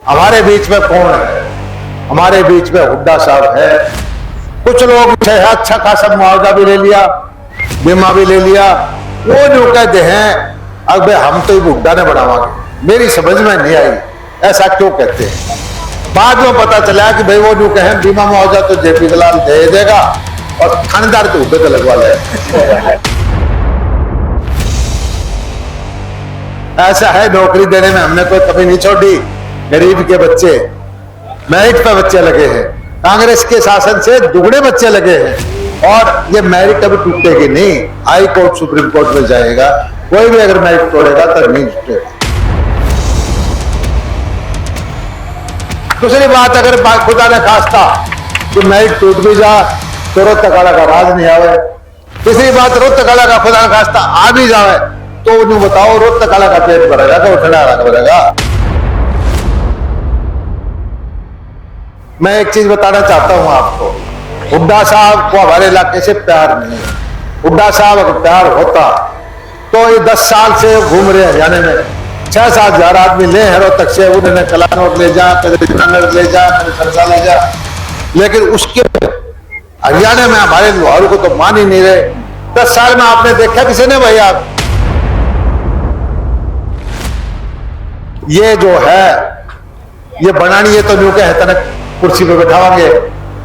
हमारे बीच में कौन है? हमारे बीच में हुड्डा साहब है। कुछ लोग अच्छा खासा मुआवजा भी ले लिया, बीमा भी ले लिया, वो जो कहते हैं अब हम तो हुड्डा ने बढ़ावांगे। मेरी समझ में नहीं आई ऐसा क्यों कहते हैं। बाद में पता चला कि भाई वो जो कहें बीमा मुआवजा तो जेपी दलाल दे देगा और थानेदार तो हुड्डे तो लगवा ले। ऐसा है, नौकरी देने में हमने कोई कमी नहीं छोड़ी। गरीब के बच्चे मेरिट पे बच्चे लगे हैं, कांग्रेस के शासन से दुगने बच्चे लगे हैं और ये मेरिट कभी टूटेगी नहीं। हाई कोर्ट सुप्रीम कोर्ट में जाएगा, कोई भी अगर मेरिट तोड़ेगा तो नहीं टूटेगा। दूसरी बात, अगर खुदा ने खास्ता कि मेरिट टूट भी जा तो रोहतकाला का राज नहीं आवे। तीसरी बात, रोहतकाला का खुदा ने खास्ता आ भी जावे तो उन्हें बताओ रोहतकाला का पेट भरेगा तो उठना भरेगा। मैं एक चीज बताना चाहता हूं आपको, हुड्डा साहब को हमारे इलाके से प्यार नहीं है। हुड्डा साहब अगर प्यार होता तो ये 10 साल से घूम रहे हरियाणा में 6-7 हजार आदमी ले हैं रोहतक से, उन्होंने कलानौर ले जा, कदर ले जा, सरसा ले जा, लेकिन उसके हरियाणा में हमारे लोहारू को तो मान ही नहीं रहे। 10 साल में आपने देखा किसी ने? भाई आप ये जो है ये बनानी है तो न्यू के है तनक कुर्सी पे बैठावांगे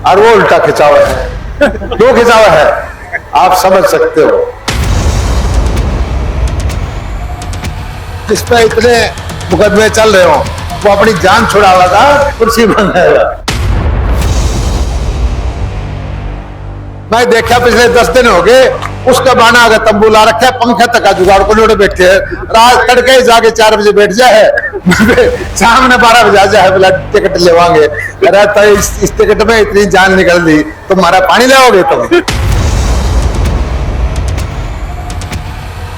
और वो उल्टा खिंचावा है। क्यों खिंचावा है आप समझ सकते हो। जिस पे इतने मुकदमे चल रहे हो वो अपनी जान छुड़ावा था, कुर्सी बनाएगा। मैं देखा पिछले 10 दिन हो गए उसका बाना अगर तंबू ला रखा है, पंखा तक का जुगाड़ को लोड़े बैठे हैं। रात तड़के जाके 4 बजे बैठ जाए, शाम ने 12 बजे आ जाए, बोला टिकट लेवांगे। अरे तो इस टिकट में इतनी जान निकल दी, तुम्हारा पानी लाओगे तुम?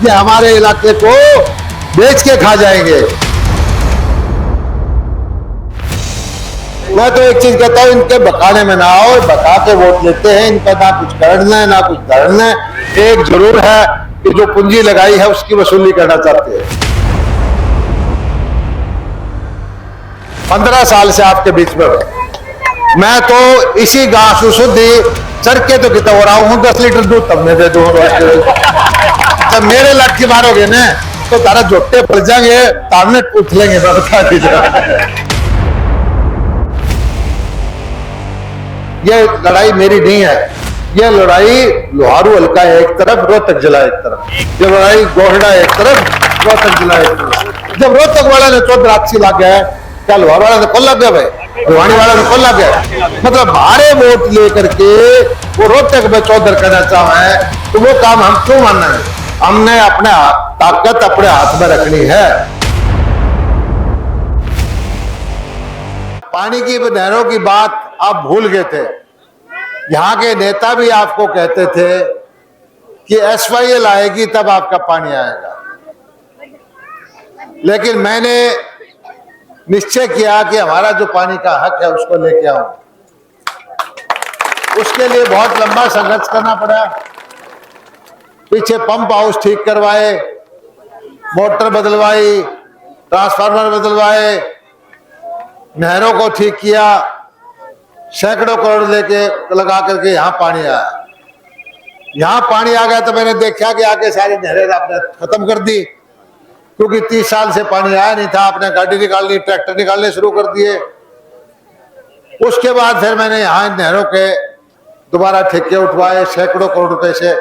ये हमारे इलाके को बेच के खा जाएंगे। मैं तो एक चीज कहता हूं, इनके बकाने में ना आओ, बका के वोट लेते हैं। इनका ना कुछ करना है ना कुछ धरना है। एक जरूर है कि जो पूंजी लगाई है उसकी वसूली करना चाहते हैं। 15 साल से आपके बीच में मैं तो इसी घास शुद्धि चर के तो कितना हो रहा हूं। 10 लीटर दूध तब में दे दो। जब मेरे लाठी मारोगे ना तो तारा जोटे पड़ जाएंगे, तारने उछलेंगे। मैं बता दीजिए, ये लड़ाई मेरी नहीं है। ये लड़ाई लोहारू हल्का है एक तरफ, रोहतक जिला एक तरफ। ये लड़ाई गोहड़ा एक तरफ, रोहतक जिला एक तरफ। जब रोहतक वाला ने 14 लाख गया, क्या लोहार वाला ने खोल लग गया? भाई रोहानी वाला ने खोल लग गया। मतलब भारे वोट लेकर के वो रोहतक में चौधर करना चाहे तो वो काम हम क्यों मानना है? हमने अपने ताकत अपने हाथ में रखनी है। पानी की नहरों की बात आप भूल गए थे। यहां के नेता भी आपको कहते थे कि SYL आएगी तब आपका पानी आएगा, लेकिन मैंने निश्चय किया कि हमारा जो पानी का हक है उसको लेके आऊं। उसके लिए बहुत लंबा संघर्ष करना पड़ा। पीछे पंप हाउस ठीक करवाए, मोटर बदलवाई, ट्रांसफार्मर बदलवाए, नहरों को ठीक किया, सैकड़ों करोड़ लेके लगा करके यहां पानी आया। यहां पानी आ गया तो मैंने देखा कि आके सारी नहरें आपने खत्म कर दी, क्योंकि 30 साल से पानी आया नहीं था। आपने गाड़ी निकालनी, ट्रैक्टर निकालने शुरू कर दिए। उसके बाद फिर मैंने यहाँ नहरों के दोबारा ठेके उठवाए, सैकड़ों करोड़ रुपए से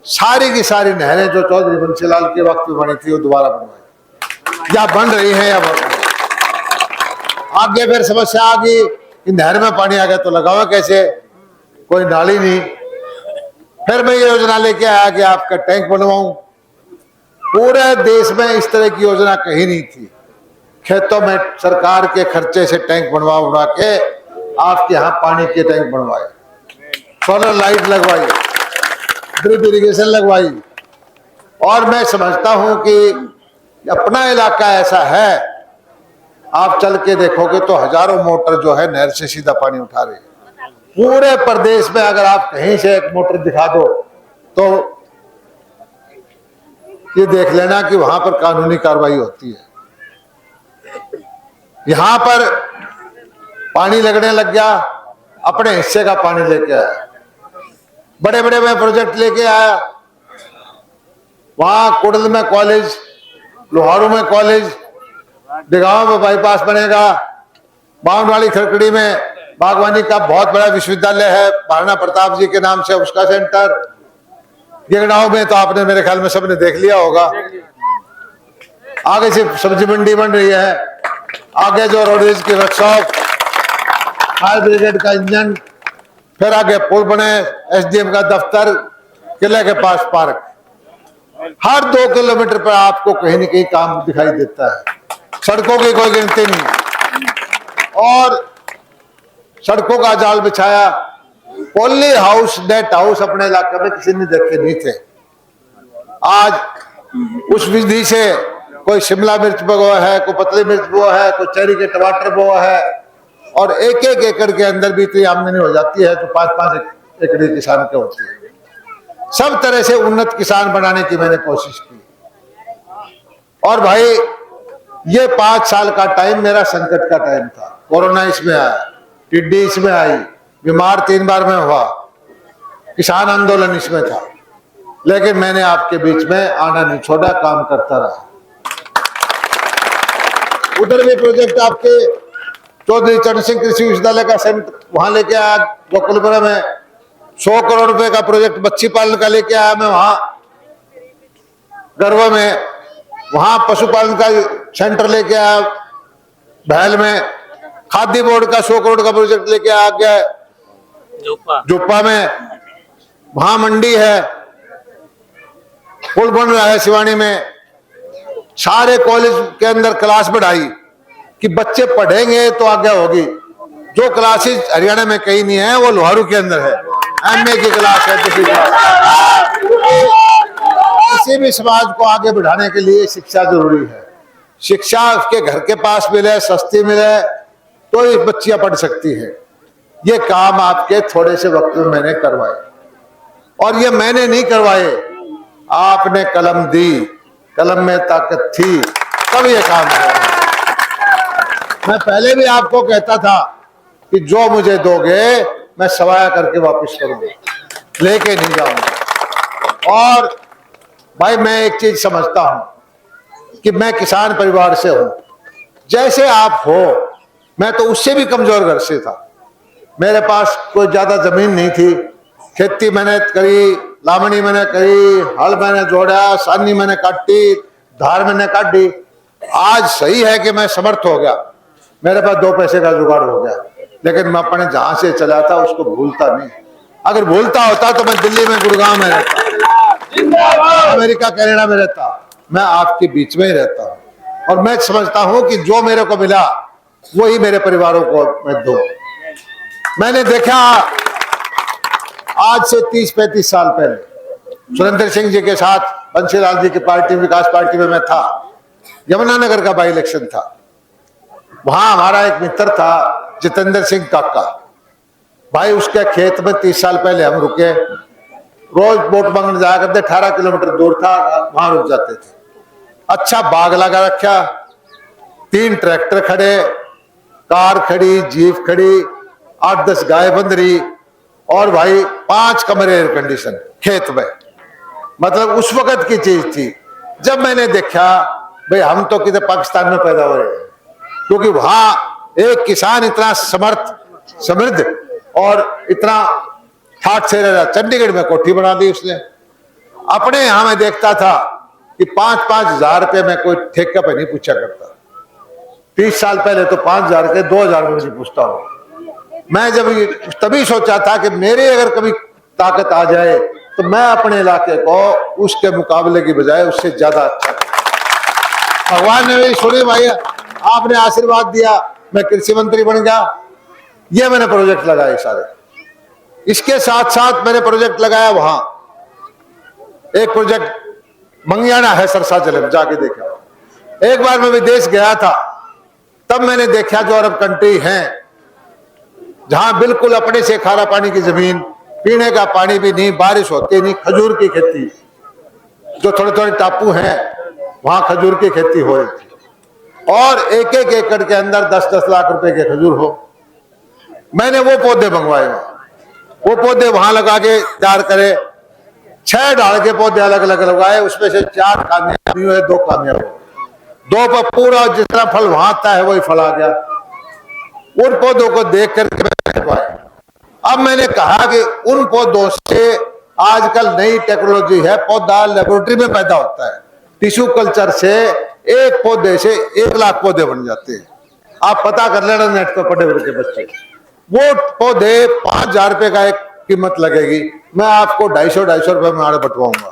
सारी की सारी नहरें जो चौधरी बंसीलाल के वक्त में बनी थी वो दोबारा बनवाई, या बन रही है या बन रही। आगे फिर समस्या आ गई कि नहर में पानी आ गया तो लगाओ कैसे, कोई नाली नहीं। फिर मैं ये योजना लेके आया कि आपका टैंक बनवाऊं। पूरे देश में इस तरह की योजना कहीं नहीं थी। खेतों में सरकार के खर्चे से टैंक बनवा के आपके यहाँ पानी के टैंक बनवाए, सोलर लाइट लगवाई, ड्रिप इरिगेशन लगवाई। और मैं समझता हूं कि अपना इलाका ऐसा है, आप चल के देखोगे तो हजारों मोटर जो है नहर से सीधा पानी उठा रही है। पूरे प्रदेश में अगर आप कहीं से एक मोटर दिखा दो तो ये देख लेना कि वहां पर कानूनी कार्रवाई होती है। यहां पर पानी लगने लग गया, अपने हिस्से का पानी लेके आया। बड़े बड़े मैं प्रोजेक्ट लेके आया, वहां कुड़ल में कॉलेज, लोहारू में कॉलेज, डिगांव में बाईपास बनेगा, बावनवाड़ी खरकड़ी में बागवानी का बहुत बड़ा विश्वविद्यालय है महाराणा प्रताप जी के नाम से, उसका सेंटर। गिरगांव में तो आपने मेरे ख्याल में सबने देख लिया होगा। आगे से सब्जी मंडी बन रही है, आगे जो रोडवेज की वर्कशॉप, फायर ब्रिगेड का इंजन, फिर आगे पुल बने, एसडीएम का दफ्तर, किले के पास पार्क। हर 2 किलोमीटर पर आपको कहीं न कहीं काम दिखाई देता है। सड़कों की कोई गिनती नहीं। और सड़कों का जाल बिछाया। पॉली हाउस, नेट हाउस अपने इलाके में किसी ने देखे नहीं थे। आज उस विधि से कोई शिमला मिर्च बोआ है, कोई पतली मिर्च बोआ है, कोई चेरी के टमाटर बोआ है, और एक एक एकड़ के अंदर भी इतनी आमदनी हो जाती है तो 5-5 एकड़ किसान के होती है। सब तरह से उन्नत किसान बनाने की मैंने कोशिश की। और भाई ये 5 साल का टाइम मेरा संकट का टाइम था। कोरोना इसमें आया, टिड्डी इसमें आई, बीमार 3 बार में हुआ, किसान आंदोलन इसमें था, लेकिन मैंने आपके बीच में आना नहीं छोड़ा, काम करता रहा। उधर भी प्रोजेक्ट आपके चौधरी चरण सिंह कृषि विश्वविद्यालय का सेंटर वहां लेके आया, गोकुलपुरा में 100 करोड़ रुपए का प्रोजेक्ट बच्ची पालन का लेके आया मैं वहां। गरवा में वहां पशुपालन का सेंटर लेके आया। भैल में खाद्य बोर्ड का 100 करोड़ का प्रोजेक्ट लेके आ गया। जुप्पा में वहां मंडी है, पुल बन रहा है सिवानी में। सारे कॉलेज के अंदर क्लास बढ़ाई कि बच्चे पढ़ेंगे तो आगे होगी। जो क्लासेस हरियाणा में कहीं नहीं है वो लोहारू के अंदर है। एमए की क्लास है, किसी क्लास। किसी भी समाज को आगे बढ़ाने के लिए शिक्षा जरूरी है। शिक्षा उसके घर के पास मिले, सस्ती मिले तो ही बच्चियां पढ़ सकती है। ये काम आपके थोड़े से वक्त में मैंने करवाए, और ये मैंने नहीं करवाए, आपने कलम दी, कलम में ताकत थी तब ये काम हुआ। मैं पहले भी आपको कहता था कि जो मुझे दोगे मैं सवाया करके वापस करूंगा, लेके नहीं जाऊंगा। और भाई मैं एक चीज समझता हूं कि मैं किसान परिवार से हूं, जैसे आप हो। मैं तो उससे भी कमजोर घर से था। मेरे पास कोई ज्यादा जमीन नहीं थी। खेती मैंने करी, लामणी मैंने करी, हल मैंने जोड़ा, सानी मैंने काटी, धार मैंने काटी। आज सही है कि मैं समर्थ हो गया, मेरे पास 2 पैसे का जुगाड़ हो गया, लेकिन मैं अपने जहां से चला था उसको भूलता नहीं। अगर भूलता होता तो मैं दिल्ली में, गुड़गांव में रहता, अमेरिका कनाडा में रहता। मैं आपके बीच में ही रहता हूं, और मैं समझता हूं कि जो मेरे को मिला वही मेरे परिवारों को मैं दूं। मैंने देखा आज से 30-35 साल पहले सुरेंद्र सिंह जी के साथ बंसीलाल जी की पार्टी, विकास पार्टी में मैं था। यमुनानगर का बाई इलेक्शन था। वहां हमारा एक मित्र था जितेंद्र सिंह काका भाई, उसके खेत में 30 साल पहले हम रुके। रोज वोट मांगने जाया करते, 18 किलोमीटर दूर था, वहां रुक जाते थे। अच्छा बाग लगा रखा, 3 ट्रैक्टर खड़े, कार खड़ी, जीप खड़ी, 8-10 गाय बंध रही, और भाई 5 कमरे एयर कंडीशन खेत में। मतलब उस वक्त की चीज थी। जब मैंने देखा भाई हम तो किधर पाकिस्तान में पैदा हो रहे हैं, क्योंकि वहां एक किसान इतना समृद्ध और इतना ठाट से रहा। चंडीगढ़ में कोठी बना दी उसने। अपने यहां मैं देखता था कि 5-5 हजार रुपये में कोई ठेका पे नहीं पूछा करता। 30 साल पहले तो 5,000 के 2,000 में मुझे पूछता हूं। मैं जब तभी सोचा था कि मेरे अगर कभी ताकत आ जाए तो मैं अपने इलाके को उसके मुकाबले की बजाय उससे ज्यादा अच्छा करूं। भगवान ने मेरी सुनी भाई, आपने आशीर्वाद दिया, मैं कृषि मंत्री बन गया। ये मैंने प्रोजेक्ट लगाए सारे। इसके साथ साथ मैंने प्रोजेक्ट लगाया वहां, एक प्रोजेक्ट मंगियाना है सरसा जिले में, जाके देखा। एक बार मैं विदेश गया था, तब मैंने देखा जो अरब कंट्री हैं जहां बिल्कुल अपने से खारा पानी की जमीन, पीने का पानी भी नहीं, बारिश होती नहीं, खजूर की खेती, जो थोड़े थोड़े टापू हैं वहां खजूर की खेती हो रही थी, और एक एक एकड़ के अंदर 10-10 लाख रुपए के खजूर हो। मैंने वो पौधे मंगवाए, वो पौधे वहां लगा के तैयार करे। 6 डाल के पौधे अलग अलग लगाए, उसमें से 4 कामयाब हुए, 2 कामयाब हुए। 2 पर पूरा जितना फल वहां आता है वही फल आ गया। उन पौधों को देख करके अब मैंने कहा कि उन पौधों से आजकल नई टेक्नोलॉजी है, पौधा लेबोरेटरी में पैदा होता है। टिश्यू कल्चर से एक पौधे से 1 लाख पौधे बन जाते हैं। आप पता कर लेना नेट पर पढ़े हुए के बच्चे। वो पौधे 5,000 रुपए का एक कीमत लगेगी, मैं आपको 250 रुपए में आड़े बंटवाऊंगा।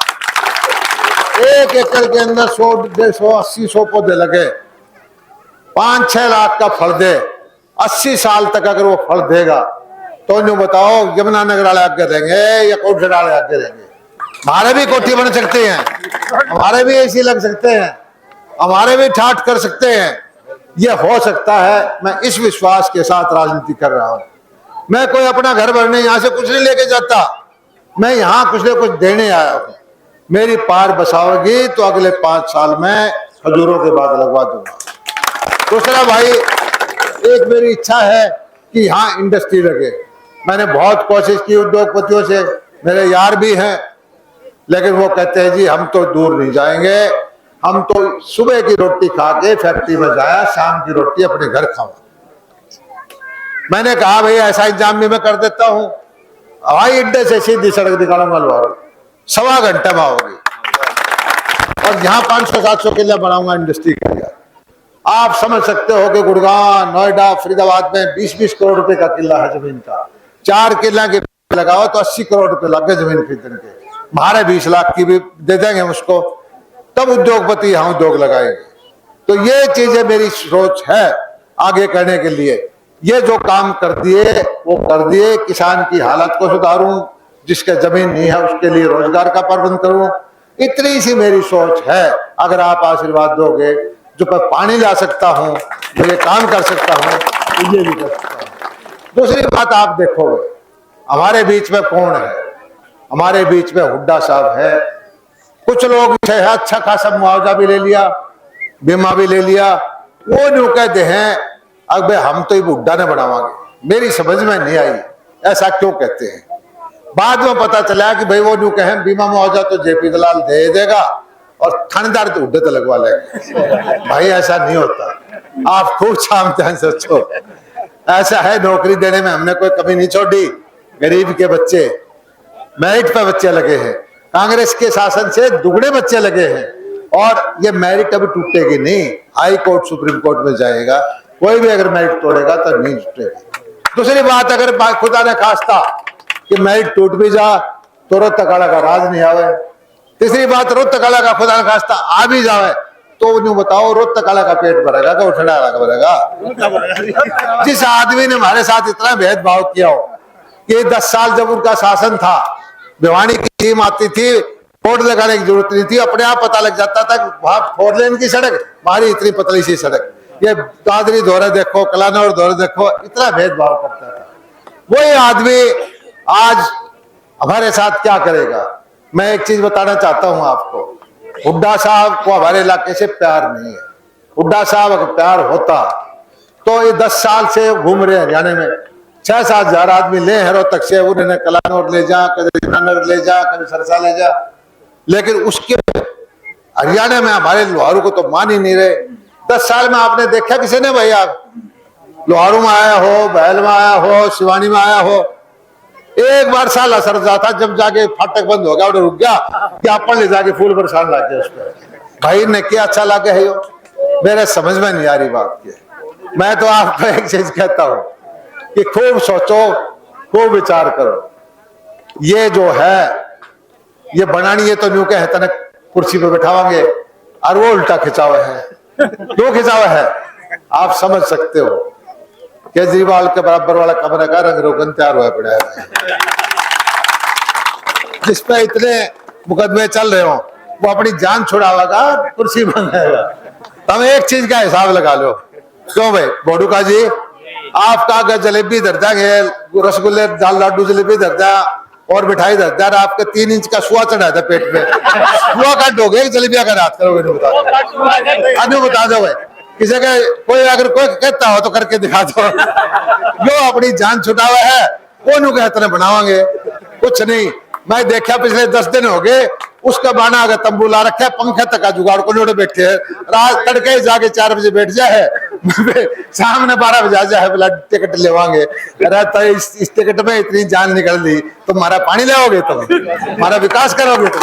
1 एकड़ के अंदर 100, 150, 80, 100 पौधे लगे, 5-6 लाख का फल दे, 80 साल तक अगर वो फल देगा तो यूं बताओ यमुनानगर वाले आगे रहेंगे या कोठे वाले आगे रहेंगे? हमारे भी कोठी बन सकते हैं, हमारे भी एसी लग सकते हैं, हमारे भी ठाठ कर सकते हैं। ये हो सकता है। मैं इस विश्वास के साथ राजनीति कर रहा हूं। मैं कोई अपना घर भरने यहां से कुछ नहीं लेके जाता, मैं यहां कुछ न कुछ देने आया हूं। मेरी पार बसाओगी तो अगले 5 साल में खजूरों के बाद लगवा दूंगा। दूसरा भाई, एक मेरी इच्छा है कि यहाँ इंडस्ट्री लगे। मैंने बहुत कोशिश की उद्योगपतियों से, मेरे यार भी हैं, लेकिन वो कहते हैं जी हम तो दूर नहीं जाएंगे, हम तो सुबह की रोटी खा के फैक्ट्री में जाया, शाम की रोटी अपने घर खाऊं। मैंने कहा भाई ऐसा इंतजाम भी मैं कर देता हूं, हवाई अड्डे से सीधी सड़क निकालूंगा लोहारू, 1.25 घंटे में आओगी, और यहाँ 500-700 किला बनाऊंगा इंडस्ट्री के लिए। आप समझ सकते हो कि गुड़गांव, नोएडा, फरीदाबाद में 20-20 करोड़ रुपए का किला है जमीन का। 4 किला के लगाओ तो 80 करोड़ रुपए लग गए जमीन खरीदने के। हमारे 20 लाख की भी दे देंगे उसको, तब उद्योगपति यहाँ उद्योग लगाएंगे। तो ये चीजें मेरी सोच है आगे करने के लिए। ये जो काम कर दिए वो कर दिए। किसान की हालत को सुधारूं, जिसके जमीन नहीं है उसके लिए रोजगार का प्रबंध करूं, इतनी सी मेरी सोच है। अगर आप आशीर्वाद दोगे, जो मैं पानी ला सकता हूं, जो ये काम कर सकता हूं, तो ये भी कर सकता हूं। दूसरी बात आप देखोगे, हमारे बीच में कौन है? हमारे बीच में हुड्डा साहब है। कुछ लोग अच्छा खासा मुआवजा भी ले लिया, बीमा भी ले लिया, वो जो कहते हैं अब हम तो ये हुड्डा ने बनावांगे। मेरी समझ में नहीं आई ऐसा क्यों कहते हैं। बाद में पता चला कि भाई वो जो कहें बीमा मुआवजा तो जेपी दलाल दे देगा और थानेदार तो हुड्डे तो लगवा लेंगे। भाई ऐसा नहीं होता, आप खूब छामते हैं, सोचो ऐसा है। नौकरी देने में हमने कोई कमी नहीं छोड़ी। गरीब के बच्चे, मेरिट पे बच्चे लगे हैं, कांग्रेस के शासन से दुगने बच्चे लगे हैं, और ये मेरिट अभी टूटेगी नहीं। हाई कोर्ट, सुप्रीम कोर्ट में जाएगा, कोई भी अगर मेरिट तोड़ेगा तो नहीं टूटेगा। दूसरी बात, अगर खुदा ने खास्ता कि मेरिट टूट भी जा तो रोहतकाला का राज नहीं आवे। तीसरी बात, रोहतकाला का खुदा ने खास्ता आ भी जावे तो न्यू बताओ रोहतकाला का पेट भरेगा का उठना भरेगा? जिस आदमी ने हमारे साथ इतना भेदभाव किया हो कि 10 साल जब उनका शासन था, भिवानी की टीम आती थी, बोर्ड लगाने की जरूरत नहीं थी, अपने आप पता लग जाता था वहां 4 लेन की सड़क, हमारी इतनी पतली सी सड़क। ये दादरी दौरे देखो, कलानौर दौरे देखो, इतना भेदभाव करता था। वही आदमी आज हमारे साथ क्या करेगा? मैं एक चीज बताना चाहता हूं आपको, हुड्डा साहब को हमारे इलाके से प्यार नहीं है। हुड्डा साहब अगर प्यार होता तो ये 10 साल से घूम रहे हैं हरियाणा में, 6-7 हजार आदमी ले हैं रोहतक से, उन्हें कलानौर ले जा, कभी यमुनानगर ले जा, कभी सरसा ले जा, लेकिन उसके हरियाणा में हमारे लोहारू को तो मान ही नहीं रहे। 10 साल में आपने देखा किसी ने भाई? आप लोहारू में आया हो, बहल में आया हो, शिवानी में आया हो, एक बार साल असर जाता, जब जाके फाटक बंद हो गया और रुक गया कि आप ले जाके फूल बरसान ला के उस पर भाई ने क्या अच्छा लगे है? यो मेरे समझ में नहीं आ रही बात की। मैं तो आपको एक चीज कहता हूं कि खूब सोचो, खूब विचार करो। ये जो है ये बनानी है तो न्यू के है कुर्सी पे बैठावांगे और वो उल्टा खिंचावा है। क्यों खिंचावा है आप समझ सकते हो। केजरीवाल के बराबर वाला कमरे का रंग रोगन तैयार हुआ पड़ा है, जिस पे इतने मुकदमे चल रहे हो, वो अपनी जान छुड़ावेगा, कुर्सी मांगेगा। तुम एक चीज का हिसाब लगा लो। क्यों भाई बोडूका जी, आपका अगर जलेबी दर्जा है, रसगुल्ले, दाल लाडू, जलेबी दर्जा और मिठाई दर्जा, आपके 3 इंच का सुआ चढ़ा था पेट में, सुआ काट दोगे जलेबिया का रात करोगे? बता दो भाई, किसी का कोई अगर कोई कहता हो तो करके दिखा दो। जो अपनी जान छुटावा है वो नु कहते बनावांगे, कुछ नहीं। मैं देखा पिछले 10 दिन हो गए, उसका बाना अगर तंबू ला रखा है, पंखे तक का जुगाड़ को लोड़े बैठे है। रात तड़के जाके 4 बजे बैठ जाए, सामने 12 बजे जाए, बोला टिकट लेवांगे। तो इस टिकट में इतनी जान निकल दी, तुम हमारा पानी लाओगे, तुम हमारा विकास करोगे, तुम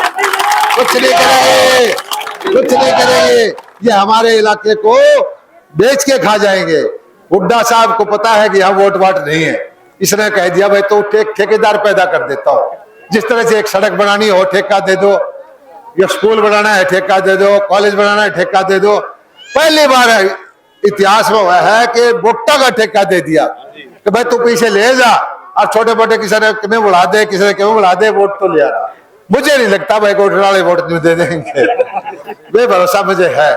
कुछ नहीं करेंगे, कुछ नहीं करेंगे। ये हमारे इलाके को बेच के खा जाएंगे। हुड्डा साहब को पता है कि यहाँ वोट वाट नहीं है, इसने कह दिया भाई तो ठेकेदार पैदा कर देता हो। जिस तरह से एक सड़क बनानी हो ठेका दे दो, या स्कूल बनाना है ठेका दे दो, कॉलेज बनाना है ठेका दे दो। पहली बार इतिहास में हुआ है कि वोटा का ठेका दे दिया कि भाई तू पीछे ले जा, और छोटे मोटे किसी ने क्यों बढ़ा दे, किसी ने क्यों बढ़ा दे, वोट तो ले आ रहा। मुझे नहीं लगता भाई कोटरा वाले वोट नहीं दे देंगे, वे भरोसा मुझे है।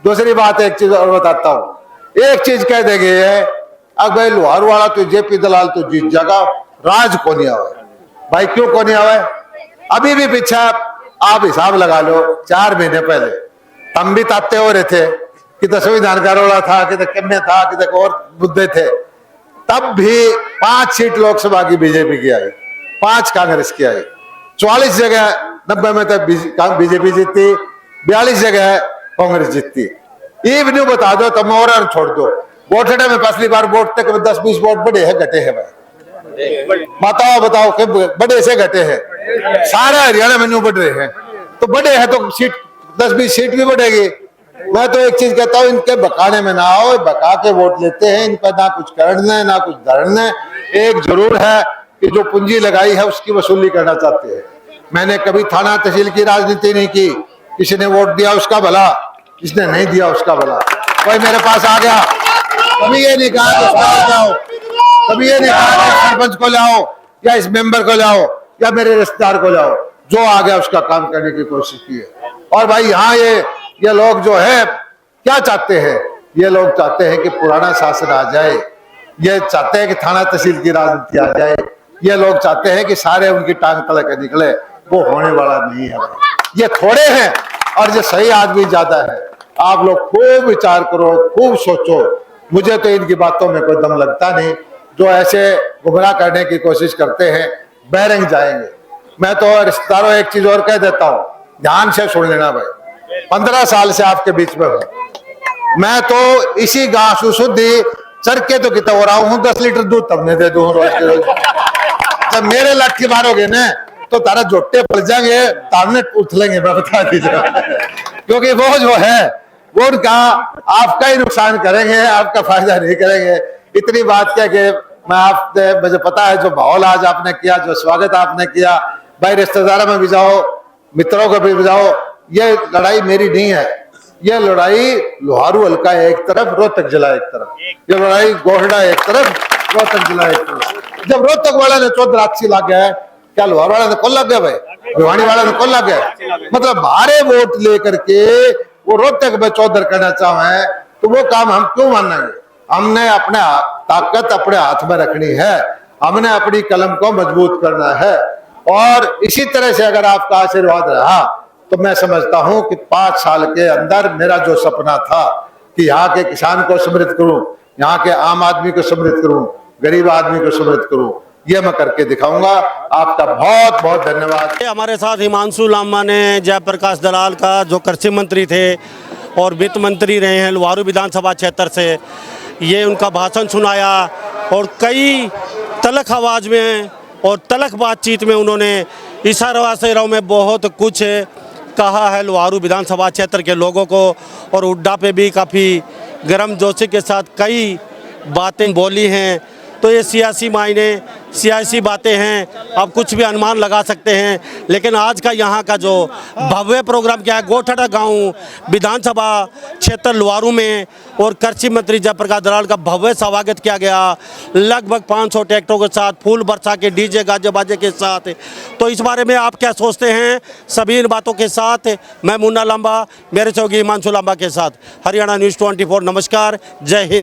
दूसरी बात एक चीज और बताता हूँ, एक चीज कह देंगे, अब भाई लोहारू वाला तो जेपी दलाल तो जीत जाएगा, राज को नहीं आवे। भाई क्यों को नहीं आवे? अभी भी पीछे आप हिसाब लगा लो, 4 महीने पहले हम भी ताते हो रहे थे कि तो संविधान का था, कि तो किन्ने था, कि तो और मुद्दे थे। तब भी 5 सीट लोकसभा की बीजेपी की आई, 5 कांग्रेस की आई, 44 जगह 90 में तक बीजेपी जीती, 42 जगह कांग्रेस जीतती। ये भी नहीं बता दो तुम और छोड़ दो। वोटड़े में पिछली बार वोट तक 10-20 वोट बढ़े हैं घटे हैं भाई, बताओ कि बड़े से घटे हैं? सारा हरियाणा में न्यू बढ़ रहे हैं, तो बड़े हैं तो सीट 10-20 सीट भी बढ़ेगी। मैं तो एक चीज कहता हूँ, इनके बकाने में ना आओ, बका के वोट लेते हैं, इन पर ना कुछ करने ना कुछ धरने। एक जरूर है कि जो पूंजी लगाई है उसकी वसूली करना चाहते हैं। मैंने कभी थाना तहसील की राजनीति नहीं की, किसी ने वोट दिया उसका भला, किसने नहीं दिया उसका भला। कोई मेरे पास आ गया, कभी ये नहीं कहा कि उसका लाओ, कभी ये नहीं कहा कि सरपंच को लाओ, या इस मेंबर को लाओ, या मेरे रिश्तेदार को लाओ। जो आ गया उसका काम करने की कोशिश की है। और भाई यहाँ ये लोग जो है क्या चाहते हैं? ये लोग चाहते हैं कि पुराना शासन आ जाए, ये चाहते हैं कि थाना तहसील की राजनीति आ जाए, ये लोग चाहते हैं कि सारे उनकी टांग तले के निकले। वो होने वाला नहीं है। ये थोड़े हैं और ये सही आदमी ज्यादा है। आप लोग खूब विचार करो, खूब सोचो। मुझे तो इनकी बातों में कोई दम लगता नहीं। जो ऐसे गुमराह करने की कोशिश करते हैं बहरंग जाएंगे। मैं तो रिश्तेदारों एक चीज और कह देता हूँ, ध्यान से सुन लेना भाई। 15 साल से आपके बीच में हूँ मैं, तो इसी गांव शुद्धि चरके तो कितना हो रहा हूँ, 10 लीटर दूध तबने दे दूं रोज के रोज। जब मेरे लाठी मारोगे ना तो तारा जोटे पड़ जाएंगे, तारने उछलेंगे, मैं बता दीजिए। क्योंकि वो जो है वो उनका आपका ही नुकसान करेंगे, आपका फायदा नहीं करेंगे। इतनी बात क्या कि मैं आपने, मुझे पता है जो माहौल आज आपने किया, जो स्वागत आपने किया, भाई रिश्तेदारों में भी जाओ, मित्रों को भी जाओ। ये लड़ाई मेरी नहीं है, ये लड़ाई लोहारू हल्का है एक तरफ, रोहतक जिला एक तरफ, ये लड़ाई गोहड़ा एक तरफ, रोहतक जिला एक तरफ। जब रोहतक वाला ने 14 लाख गया, क्या लोहारू वाला ने कौन लग गया भाई? भिवानी वाला ने कौन लग गया? मतलब भारे वोट लेकर के वो रोहतक में चौधर करना चाहे तो वो काम हम क्यों मानेंगे? हमने अपने ताकत अपने हाथ में रखनी है, हमने अपनी कलम को मजबूत करना है। और इसी तरह से अगर आपका आशीर्वाद रहा तो मैं समझता हूं कि 5 साल के अंदर मेरा जो सपना था कि यहाँ के किसान को समृद्ध करूं, यहाँ के आम आदमी को समृद्ध करूं, गरीब आदमी को समृद्ध करूं, ये मैं करके दिखाऊंगा। आपका बहुत बहुत धन्यवाद। हमारे साथ हिमांशु लांबा ने जयप्रकाश दलाल का, जो कृषि मंत्री थे और वित्त मंत्री रहे हैं लोहारू विधानसभा क्षेत्र से, ये उनका भाषण सुनाया और कई तलख आवाज़ में और तलख बातचीत में उन्होंने इशारा से में बहुत कुछ कहा है लोहारू विधानसभा क्षेत्र के लोगों को। और हुड्डा पे भी काफ़ी गर्म जोशी के साथ कई बातें बोली हैं। तो ये सियासी मायने, सियासी बातें हैं, आप कुछ भी अनुमान लगा सकते हैं। लेकिन आज का यहाँ का जो भव्य प्रोग्राम क्या है, गोठड़ा गांव विधानसभा क्षेत्र लोहारू में, और कृषि मंत्री जयप्रकाश दलाल का भव्य स्वागत किया गया, लगभग 500 ट्रैक्टरों के साथ, फूल बरसा के, डीजे गाजे बाजे के साथ। तो इस बारे में आप क्या सोचते हैं? सभी इन बातों के साथ मैं मुन्ना लांबा, मेरे सहयोगी हिमांशु लांबा के साथ, हरियाणा न्यूज़ 24। नमस्कार, जय हिंद।